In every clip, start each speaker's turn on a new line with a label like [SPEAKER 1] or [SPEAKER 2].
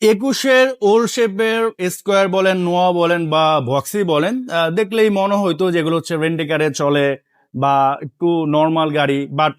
[SPEAKER 1] 21-এর old শেপের square বলেন, নোয়া বলেন বা ভক্সি বলেন, দেখলেই মনে হইতো যেগুলো হচ্ছে রেন্টেকারে চলে বা একটু নর্মাল গাড়ি। বাট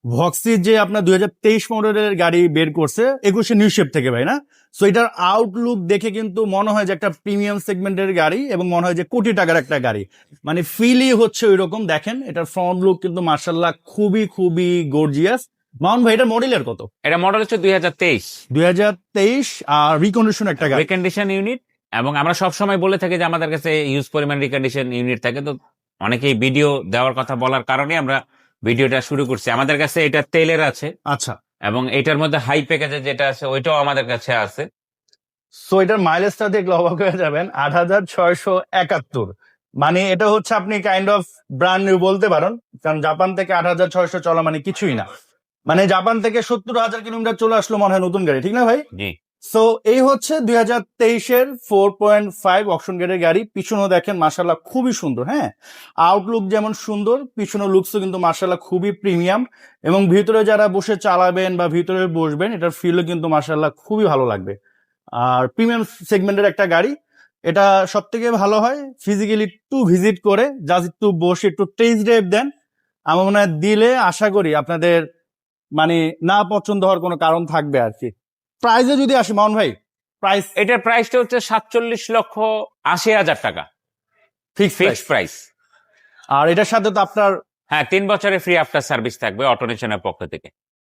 [SPEAKER 1] ভক্সির যে আপনার 2023 মডেলের গাড়ি বের করছে 21-এ নিউ শেপ থেকে, ভাই না? সো এটার আউটলুক দেখে কিন্তু মনে হয় যে একটা প্রিমিয়াম সেগমেন্টের গাড়ি এবং মনে হয় যে কোটি টাকার একটা গাড়ি, মানে ফিলই হচ্ছে ওই রকম। দেখেন এটার ফ্রন্ট লুক কিন্তু মার্শাল্লাহ খুবই খুবই গর্জিয়াস। মাউন্ট ভাই, এটার মডেলের কত?
[SPEAKER 2] এটা মডেল হচ্ছে 2023
[SPEAKER 1] 2023 আর রিকন্ডিশন একটা গাড়ি,
[SPEAKER 2] রিকন্ডিশন ইউনিট। এবং আমরা সব সময় বলে থাকি যে আমাদের কাছে ইউজ পরিমাণ রিকন্ডিশন ইউনিট থাকে। তো অনেকেই ভিডিও দেওয়ার কথা বলার কারণে আমরা ভিডিওটা শুরু করছি। আমাদের কাছে এটা তেলের আছে,
[SPEAKER 1] আচ্ছা।
[SPEAKER 2] এবং এটার মধ্যে হাই প্যাকেজে যেটা আছে ওইটাও আমাদের কাছে আছে।
[SPEAKER 1] সো এটার মাইলেজটা দেখলে অবাক হয়ে যাবেন, 8671। মানে এটা হচ্ছে আপনি কাইন্ড অফ ব্র্যান্ড নিউ বলতে পারেন, কারণ জাপান থেকে 8600 চলা মানে কিছুই না। মানে জাপান থেকে 70,000 কিলোমিটার চলে আসলো মনে হয় নতুন গাড়ি, ঠিক না ভাই?
[SPEAKER 2] জি।
[SPEAKER 1] সো এই হচ্ছে 2023-এর 4.5 অকশন গ্রেডের গাড়ি। পিছনেও দেখেন মার্শাল্লাহ খুবই সুন্দর। হ্যাঁ, আউটলুক যেমন সুন্দর, পিছনের লুকসও কিন্তু মার্শাল্লাহ খুবই প্রিমিয়াম। এবং ভিতরে যারা বসে চালাবেন বা ভিতরে বসবেন, এটার ফিলও কিন্তু মার্শাল্লাহ খুবই ভালো লাগবে। আর প্রিমিয়াম সেগমেন্টের একটা গাড়ি, এটা সব থেকে ভালো হয় ফিজিক্যালি একটু ভিজিট করে জাস্ট একটু বসে একটু টেস্ট ড্রাইভ দেন। আমার মনে হয় দিলে আশা করি আপনাদের মানে না পছন্দ হওয়ার কোনো কারণ থাকবে আর কি। প্রাইসে যদি আসি মাউন ভাই, প্রাইস
[SPEAKER 2] এটার প্রাইসটা হচ্ছে 47,80,000 টাকা, ফিক্সড প্রাইস।
[SPEAKER 1] আর এটার সাথে তো আপনার
[SPEAKER 2] হ্যাঁ, 3 বছরের ফ্রি আফটার সার্ভিস থাকবে অটোনেশনের পক্ষ থেকে।